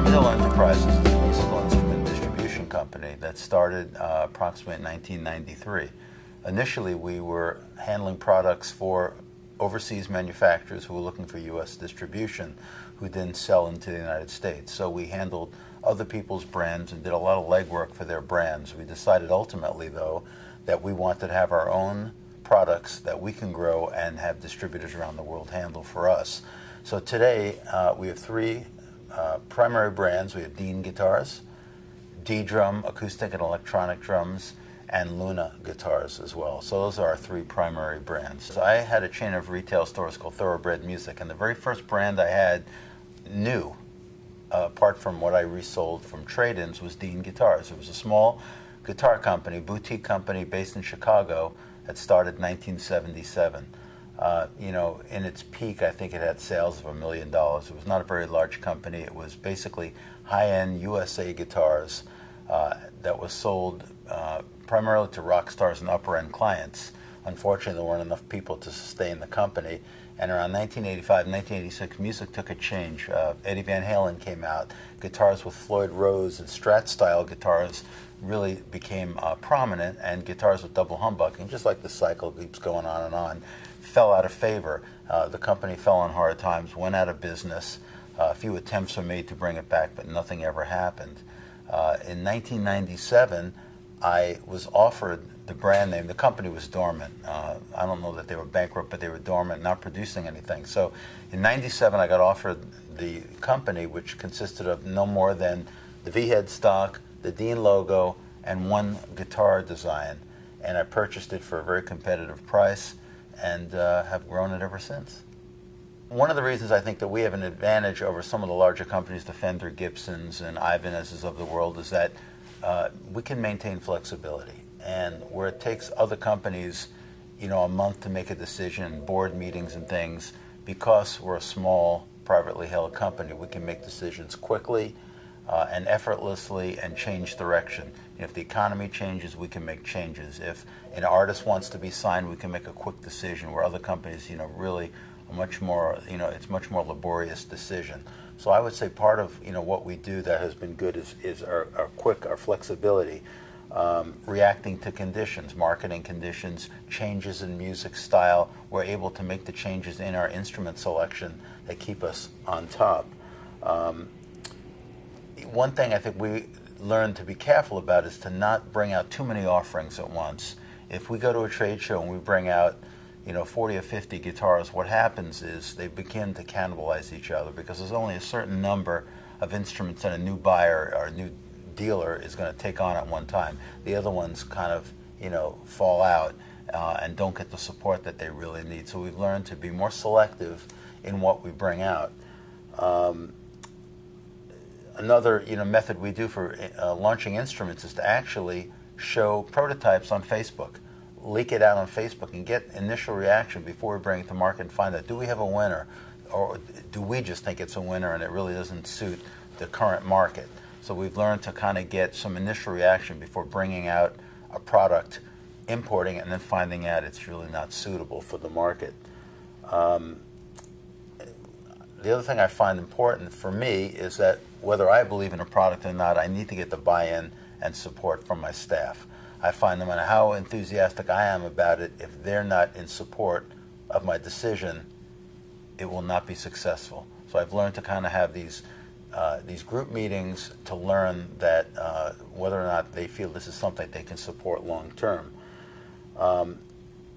Armadillo Enterprises is a musical instrument distribution company that started approximately in 1993. Initially, we were handling products for overseas manufacturers who were looking for U.S. distribution, who didn't sell into the United States. So we handled other people's brands and did a lot of legwork for their brands. We decided ultimately, though, that we wanted to have our own products that we can grow and have distributors around the world handle for us. So today, we have three primary brands. We have Dean guitars, Ddrum acoustic and electronic drums, and Luna guitars as well. So those are our three primary brands. So I had a chain of retail stores called Thoroughbred Music, and the very first brand I had new, apart from what I resold from trade-ins, was Dean Guitars. It was a small guitar company, boutique company based in Chicago that started in 1977. You know, in its peak, I think it had sales of $1 million. It was not a very large company. It was basically high-end USA guitars that was sold primarily to rock stars and upper-end clients. Unfortunately, there weren't enough people to sustain the company. And around 1985, 1986, music took a change. Eddie Van Halen came out. Guitars with Floyd Rose and Strat-style guitars really became prominent, and guitars with double humbucking, just like the cycle keeps going on, fell out of favor. The company fell on hard times, went out of business. A few attempts were made to bring it back, but nothing ever happened. In 1997, I was offered the brand name. The company was dormant. I don't know that they were bankrupt, but they were dormant, not producing anything. So in 97, I got offered the company, which consisted of no more than the V-head stock, the Dean logo, and one guitar design. And I purchased it for a very competitive price and have grown it ever since. One of the reasons I think that we have an advantage over some of the larger companies, the Fender Gibsons and Ibanez's of the world, is that we can maintain flexibility. And where it takes other companies, you know, a month to make a decision, board meetings and things, because we're a small, privately held company, we can make decisions quickly and effortlessly and change direction. If the economy changes, we can make changes. If an artist wants to be signed, we can make a quick decision, where other companies, you know, really are much more, you know, it's much more laborious decision. So I would say part of, you know, what we do that has been good is our flexibility, reacting to conditions, marketing conditions, changes in music style. We're able to make the changes in our instrument selection that keep us on top. One thing I think we learn to be careful about is to not bring out too many offerings at once. If we go to a trade show and we bring out, you know, 40 or 50 guitars, what happens is they begin to cannibalize each other, because there's only a certain number of instruments that a new buyer or a new dealer is going to take on at one time. The other ones kind of, you know, fall out and don't get the support that they really need. So we've learned to be more selective in what we bring out. Another, you know, method we do for launching instruments is to actually show prototypes on Facebook. Leak it out on Facebook and get initial reaction before we bring it to market and find out, do we have a winner, or do we just think it's a winner and it really doesn't suit the current market? So we've learned to kind of get some initial reaction before bringing out a product, importing it, and then finding out it's really not suitable for the market. The other thing I find important for me is that whether I believe in a product or not, I need to get the buy-in and support from my staff. I find no matter how enthusiastic I am about it, if they're not in support of my decision, it will not be successful. So I've learned to kind of have these group meetings to learn that whether or not they feel this is something they can support long term.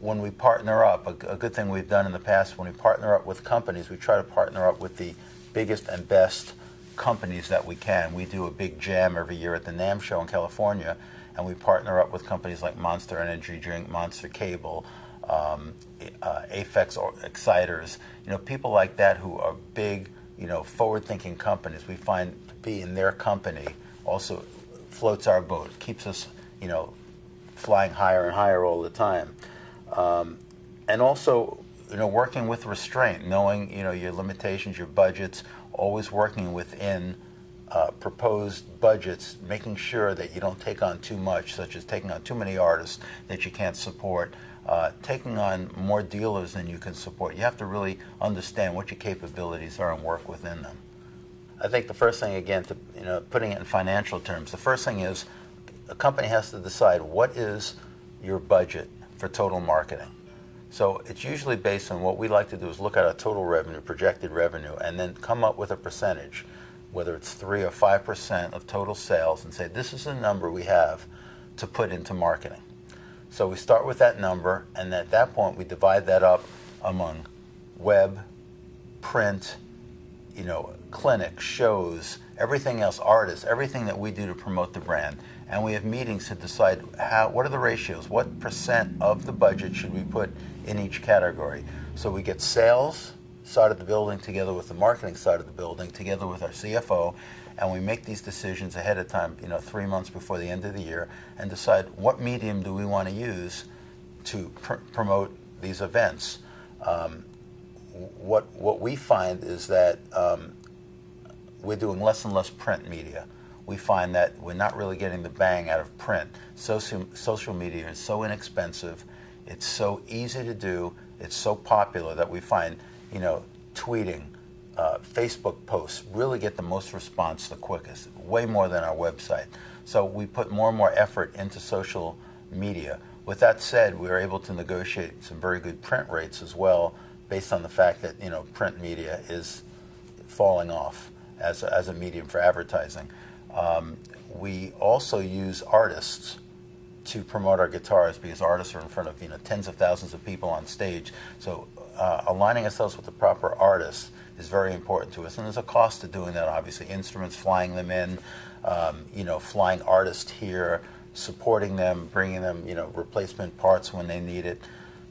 When we partner up, a good thing we've done in the past, when we partner up with companies, we try to partner up with the biggest and best companies that we can. We do a big jam every year at the NAMM show in California, and we partner up with companies like Monster Energy Drink, Monster Cable, Aphex Exciters, you know, people like that who are big, you know, forward-thinking companies. We find to be in their company also floats our boat, keeps us, you know, flying higher and higher all the time. And also, you know, working with restraint, knowing, you know, your limitations, your budgets, always working within proposed budgets, making sure that you don't take on too much, such as taking on too many artists that you can't support, taking on more dealers than you can support. You have to really understand what your capabilities are and work within them. I think the first thing, again, to putting it in financial terms, the first thing is a company has to decide what is your budget for total marketing. So it's usually based on what we like to do is look at our total revenue, projected revenue, and then come up with a percentage, whether it's 3 or 5% of total sales, and say this is the number we have to put into marketing. So we start with that number, and at that point we divide that up among web, print, clinics, shows, everything else, artists, everything that we do to promote the brand. And we have meetings to decide what are the ratios, what percent of the budget should we put in each category. So we get sales side of the building together with the marketing side of the building, together with our CFO, and we make these decisions ahead of time, 3 months before the end of the year, and decide what medium do we want to use to promote these events. What we find is that we're doing less and less print media. We find that we're not really getting the bang out of print. Social media is so inexpensive, it's so easy to do, it's so popular that we find, tweeting, Facebook posts really get the most response the quickest, way more than our website. So we put more and more effort into social media. With that said, we were able to negotiate some very good print rates as well, based on the fact that print media is falling off as a medium for advertising. We also use artists to promote our guitars because artists are in front of tens of thousands of people on stage. So aligning ourselves with the proper artists is very important to us, and there's a cost to doing that. Obviously, instruments, flying them in, flying artists here, supporting them, bringing them replacement parts when they need it.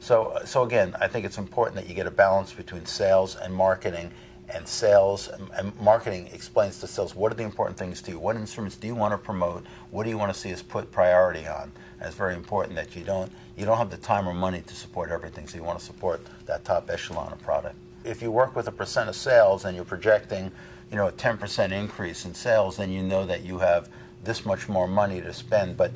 So again, I think it's important that you get a balance between sales and marketing. And sales and marketing explains to sales what are the important things to you. What instruments do you want to promote? What do you want to see us put priority on? And it's very important that you don't have the time or money to support everything. So you want to support that top echelon of product. If you work with a percent of sales and you're projecting, a 10% increase in sales, then you know that you have this much more money to spend. But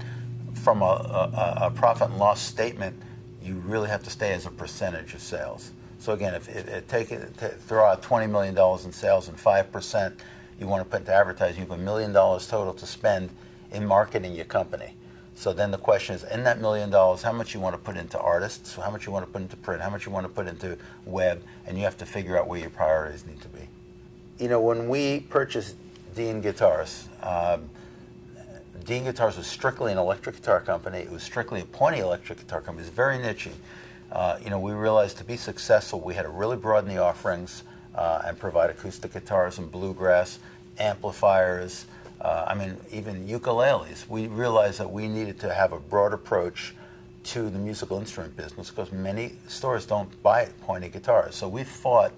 from a profit and loss statement, you really have to stay as a percentage of sales. So again, throw out $20 million in sales and 5% you want to put into advertising, you have $1 million total to spend in marketing your company. So then the question is, in that $1 million, how much you want to put into artists, how much you want to put into print, how much you want to put into web, and you have to figure out where your priorities need to be. When we purchased Dean Guitars, Dean Guitars was strictly an electric guitar company. It was strictly a pointy electric guitar company. It was very niche. We realized to be successful, we had to really broaden the offerings and provide acoustic guitars and bluegrass, amplifiers, even ukuleles. We realized that we needed to have a broad approach to the musical instrument business because many stores don't buy pointy guitars. So we fought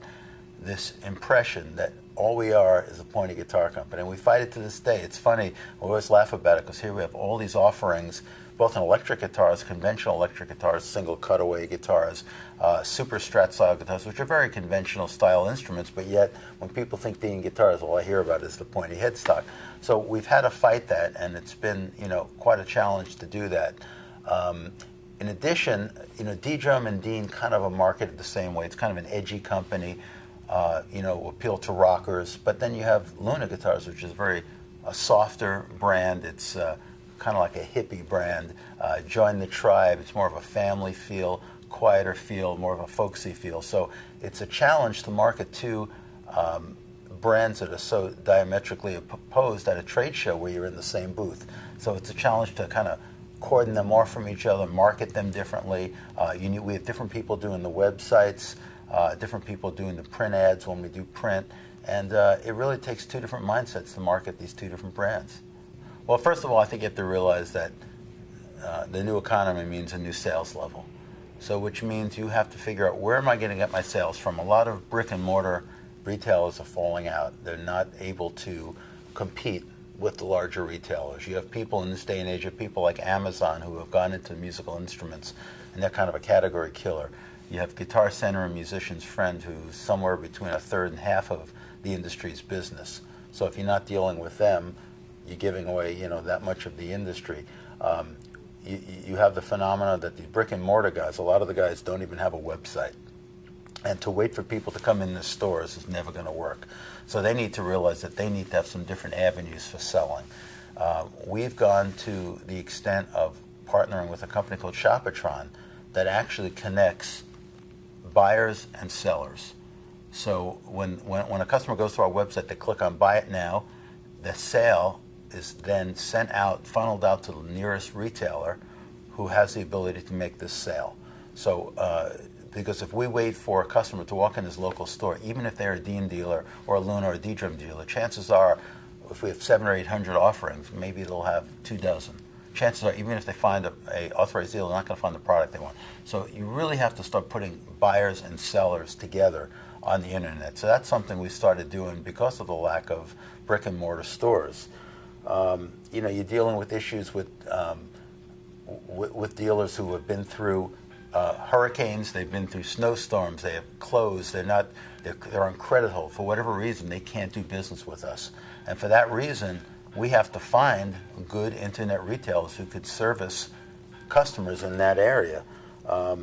this impression that all we are is a pointy guitar company, and we fight it to this day. It's funny, we always laugh about it because here we have all these offerings, both in electric guitars, conventional electric guitars, single cutaway guitars, super strat style guitars, which are very conventional style instruments, but yet when people think Dean guitars, all I hear about is the pointy headstock. So we've had to fight that, and it's been quite a challenge to do that. In addition, Ddrum and Dean kind of are marketed the same way. It's kind of an edgy company, appeal to rockers. But then you have Luna Guitars, which is a softer brand. It's kind of like a hippie brand. Join the tribe. It's more of a family feel, quieter feel, more of a folksy feel. So it's a challenge to market two brands that are so diametrically opposed at a trade show where you're in the same booth. So it's a challenge to kind of cordon them off from each other, market them differently. We have different people doing the websites, different people doing the print ads when we do print, and it really takes two different mindsets to market these two different brands. Well, first of all, I think you have to realize that the new economy means a new sales level. So which means you have to figure out, where am I going to get my sales from? A lot of brick and mortar retailers are falling out. They're not able to compete with the larger retailers. You have people in this day and age, you have people like Amazon who have gone into musical instruments, and they're kind of a category killer. You have Guitar Center and Musician's Friend, who's somewhere between a third and half of the industry's business. So if you're not dealing with them, you're giving away, that much of the industry. You have the phenomena that the brick and mortar guys, a lot of the guys don't even have a website. And to wait for people to come in the stores is never going to work. So they need to realize that they need to have some different avenues for selling. We've gone to the extent of partnering with a company called Shopatron that actually connects buyers and sellers. So when a customer goes to our website, they click on Buy It Now, the sale is then sent out, funneled out to the nearest retailer who has the ability to make this sale. So because if we wait for a customer to walk in his local store, even if they're a Dean dealer or a Luna or a Ddrum dealer, chances are, if we have 700 or 800 offerings, maybe they'll have 2 dozen. Chances are, even if they find a authorized dealer, they're not going to find the product they want. So you really have to start putting buyers and sellers together on the internet. So that's something we started doing because of the lack of brick and mortar stores. You know, you're dealing with issues with dealers who have been through hurricanes, they've been through snowstorms, they have closed, they're on credit hold. For whatever reason, they can't do business with us. And for that reason, we have to find good internet retailers who could service customers in that area. A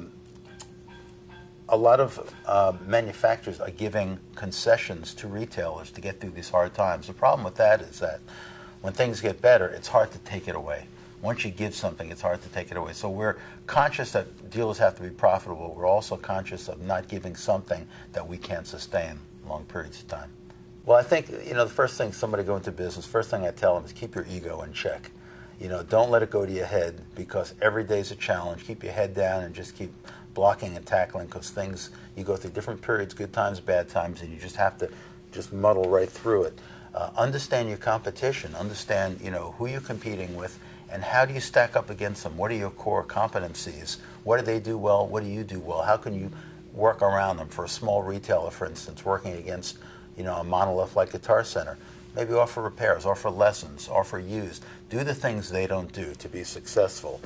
lot of manufacturers are giving concessions to retailers to get through these hard times. The problem with that is that when things get better, it's hard to take it away. Once you give something, it's hard to take it away. So we're conscious that dealers have to be profitable. We're also conscious of not giving something that we can't sustain long periods of time. Well, I think, you know, the first thing somebody go into business, first thing I tell them is keep your ego in check. You know, don't let it go to your head, because every day's a challenge. Keep your head down and just keep blocking and tackling, because things, you go through different periods, good times, bad times, and you just have to just muddle right through it. Understand your competition. Understand, you know, who you're competing with, and how do you stack up against them? What are your core competencies? What do they do well? What do you do well? How can you work around them? For a small retailer, for instance, working against, you know, a monolith like Guitar Center, maybe offer repairs, offer lessons, offer used. Do the things they don't do to be successful.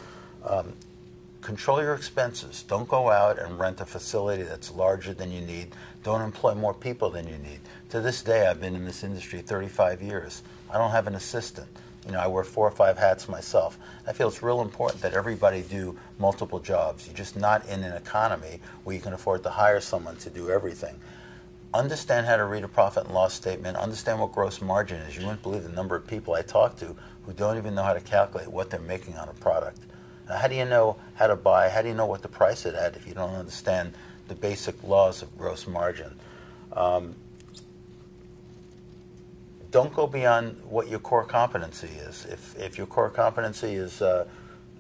Control your expenses. Don't go out and rent a facility that's larger than you need. Don't employ more people than you need. To this day, I've been in this industry 35 years. I don't have an assistant. You know, I wear 4 or 5 hats myself. I feel it's real important that everybody do multiple jobs. You're just not in an economy where you can afford to hire someone to do everything. Understand how to read a profit and loss statement. Understand what gross margin is. You wouldn't believe the number of people I talk to who don't even know how to calculate what they're making on a product. Now, how do you know how to buy? How do you know what to price it at if you don't understand the basic laws of gross margin? Don't go beyond what your core competency is. If your core competency is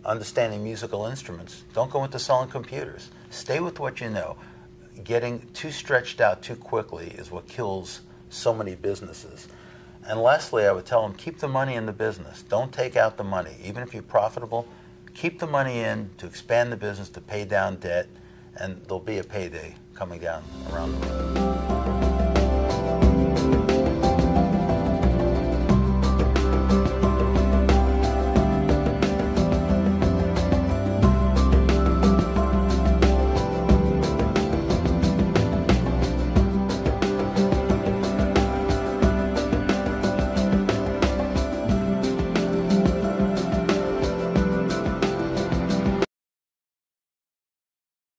understanding musical instruments, don't go into selling computers. Stay with what you know. Getting too stretched out too quickly is what kills so many businesses. And lastly, I would tell them, keep the money in the business. Don't take out the money. Even if you're profitable, keep the money in to expand the business, to pay down debt, and there'll be a payday coming down around the way.